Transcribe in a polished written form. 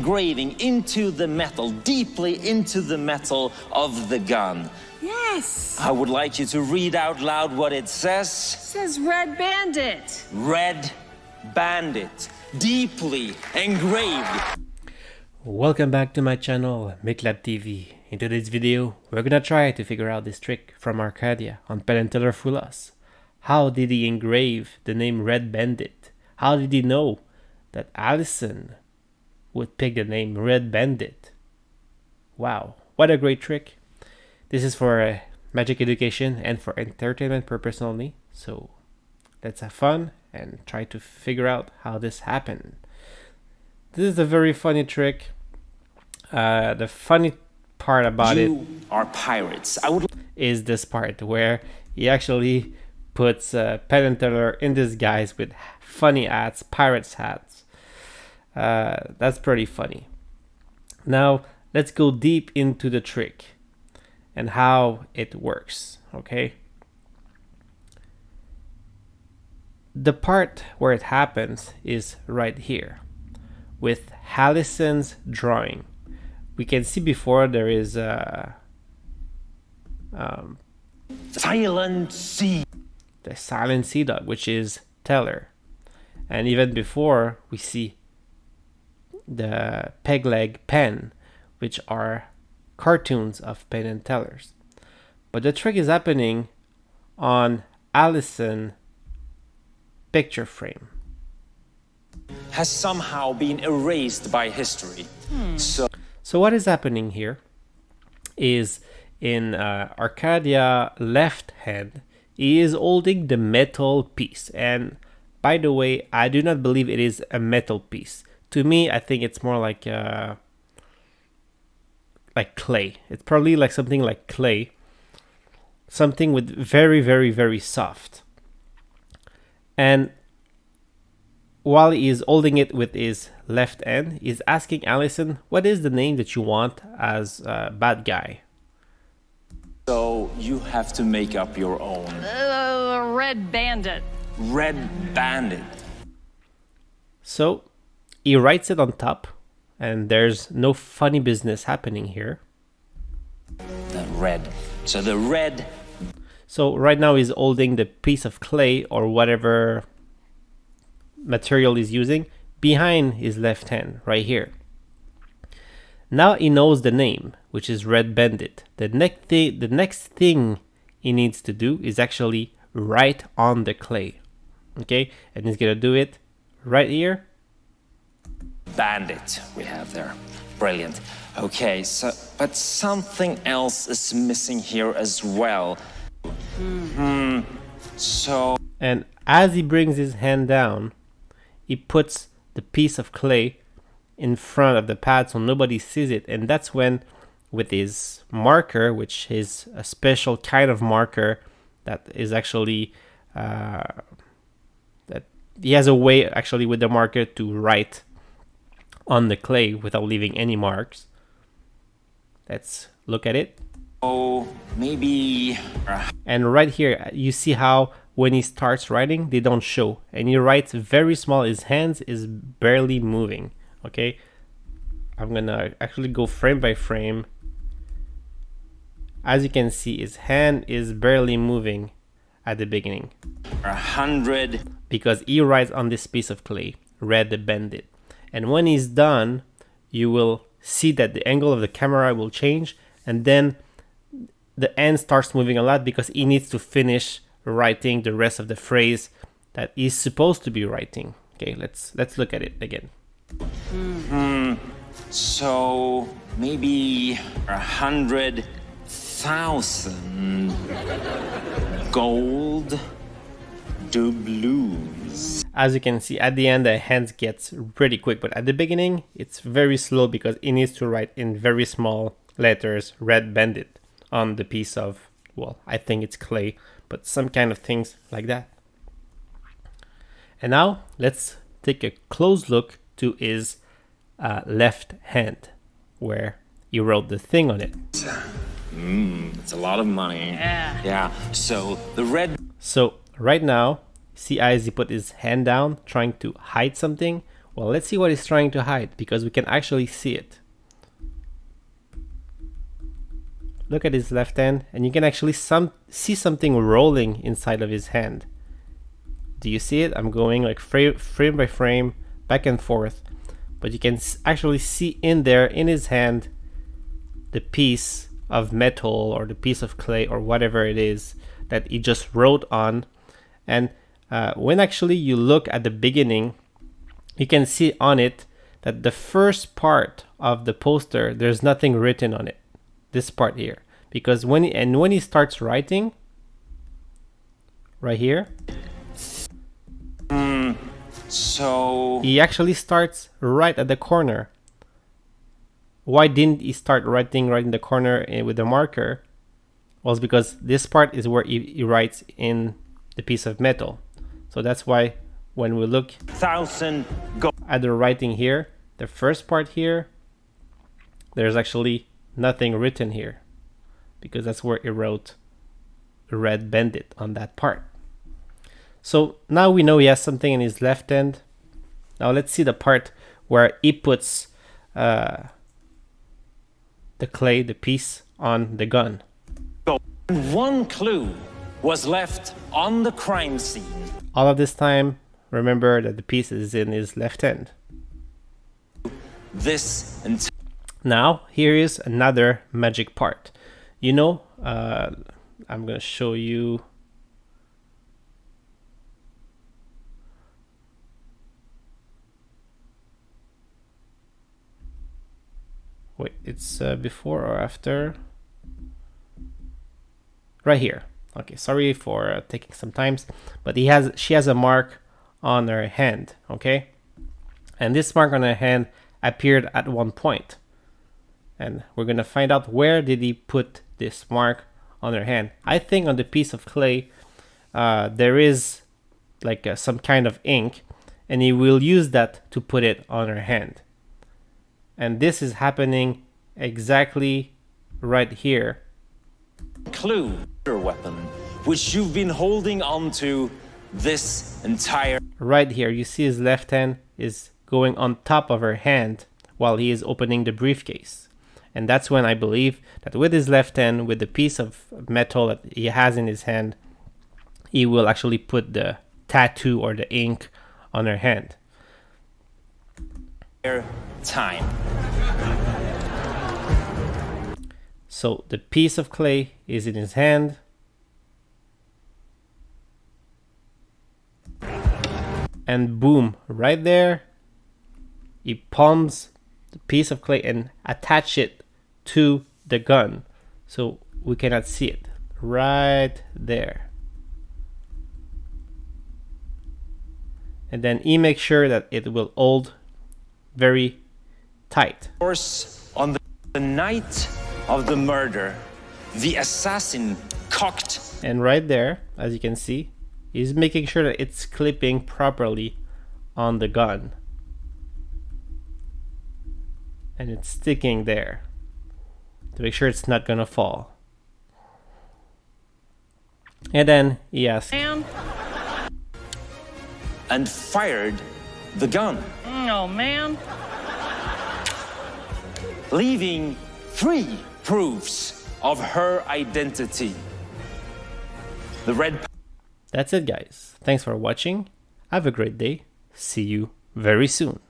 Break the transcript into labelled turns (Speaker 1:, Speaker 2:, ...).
Speaker 1: engraving into the metal, deeply into the metal of the gun.
Speaker 2: Yes.
Speaker 1: I would like you to read out loud what it says.
Speaker 2: It says Red Bandit.
Speaker 1: Red Bandit, deeply engraved.
Speaker 3: Welcome back to my channel, MakeLab TV. In today's video, we're gonna try to figure out this trick from Arkadia on Penn Teller Fool Us. How did he engrave the name Red Bandit? How did he know that Allison would pick the name Red Bandit? Wow, what a great trick. This is for magic education and for entertainment purpose only. So let's have fun and try to figure out how this happened. This is a very funny trick. The funny part about it
Speaker 1: are pirates.
Speaker 3: is this part where he actually puts Penn Teller in disguise with funny hats, pirates hats. That's pretty funny. Now let's go deep into the trick and how it works. Okay, the part where it happens is right here with Allison's drawing. We can see before there is a
Speaker 1: Silent Sea.
Speaker 3: the silent sea dog, which is Teller, and even before we see the peg leg pen, which are cartoons of Penn and Tellers. But the trick is happening on Allison picture frame.
Speaker 1: Has somehow been erased by history.
Speaker 3: So what is happening here is in Arkadia left hand, he is holding the metal piece. And by the way, I do not believe it is a metal piece. To me, I think it's more like clay. It's probably like something like clay. Something with very, very, very soft. And while he is holding it with his left hand, he's asking Allison, what is the name that you want as a bad guy?
Speaker 1: So you have to make up your own.
Speaker 2: Red Bandit.
Speaker 1: Red Bandit.
Speaker 3: So he writes it on top, and there's no funny business happening here.
Speaker 1: The red. So the red.
Speaker 3: So right now he's holding the piece of clay or whatever material he's using behind his left hand right here. Now he knows the name, which is Red Bandit. The next thing he needs to do is actually write on the clay. Okay, and he's gonna do it right here.
Speaker 1: Bandit we have there. Brilliant. Okay, so but something else is missing here as well. So
Speaker 3: And as he brings his hand down, he puts the piece of clay in front of the pad so nobody sees it. And that's when, with his marker, which is a special kind of marker that is actually that he has a way actually with the marker to write on the clay without leaving any marks. Let's look at it.
Speaker 1: oh, maybe
Speaker 3: And right here, you see how when he starts writing, they don't show. And he writes very small. His hands is barely moving. Okay, I'm gonna actually go frame by frame. As you can see, his hand is barely moving at the beginning
Speaker 1: 100.
Speaker 3: because he writes on this piece of clay, Red Bandit. And when he's done, you will see that the angle of the camera will change, and then the hand starts moving a lot because he needs to finish writing the rest of the phrase that he's supposed to be writing. Okay, let's look at it again.
Speaker 1: So maybe 100,000 gold doubloons.
Speaker 3: As you can see, at the end the hand gets pretty quick, but at the beginning it's very slow because he needs to write in very small letters Red Bandit on the piece of, well, I think it's clay, but some kind of things like that. And now let's take a close look to his left hand where he wrote the thing on it.
Speaker 1: It's a lot of money. Yeah. So the red.
Speaker 3: So right now, see as he put his hand down trying to hide something, Well, let's see what he's trying to hide, because we can actually see it. Look at his left hand, and you can actually see something rolling inside of his hand. Do you see it? I'm going like frame by frame, back and forth, but you can actually see in there, in his hand, the piece of metal or the piece of clay or whatever it is that he just wrote on. And when actually you look at the beginning, you can see on it that the first part of the poster, there's nothing written on it. This part here, because when he starts writing right here,
Speaker 1: So
Speaker 3: he actually starts right at the corner. Why didn't he start writing right in the corner with the marker? Well, it's because this part is where he writes in the piece of metal. So that's why when we look
Speaker 1: 1,000 go.
Speaker 3: at the writing here, the first part here, there's actually nothing written here, because that's where he wrote Red Bandit on that part. So now we know he has something in his left hand. Now let's see the part where he puts the clay, the piece, on the gun.
Speaker 1: One clue was left on the crime scene.
Speaker 3: All of this time, remember that the piece is in his left hand.
Speaker 1: This entire
Speaker 3: Now, here is another magic part. You know, I'm going to show you. Wait, it's before or after? Right here. Okay, sorry for taking some time, but she has a mark on her hand, okay? And this mark on her hand appeared at one point. And we're gonna find out where did he put this mark on her hand. I think on the piece of clay, there is like some kind of ink, and he will use that to put it on her hand. And this is happening exactly right here.
Speaker 1: clue, your weapon, which you've been holding on to this entire.
Speaker 3: Right here, you see his left hand is going on top of her hand while he is opening the briefcase. And that's when I believe that with his left hand, with the piece of metal that he has in his hand, he will actually put the tattoo or the ink on her hand.
Speaker 1: Time.
Speaker 3: So the piece of clay is in his hand. And boom, right there, he palms the piece of clay and attach it to the gun. So we cannot see it. Right there. And then he makes sure that it will hold very tight.
Speaker 1: Of course, on the night of the murder, the assassin cocked.
Speaker 3: And right there, as you can see, he's making sure that it's clipping properly on the gun. And it's sticking there to make sure it's not gonna fall. And then he asks,
Speaker 1: And fired the gun,
Speaker 2: Oh, man.
Speaker 1: leaving 3 proofs of her identity. The red.
Speaker 3: that's it guys. Thanks for watching. Have a great day. See you very soon.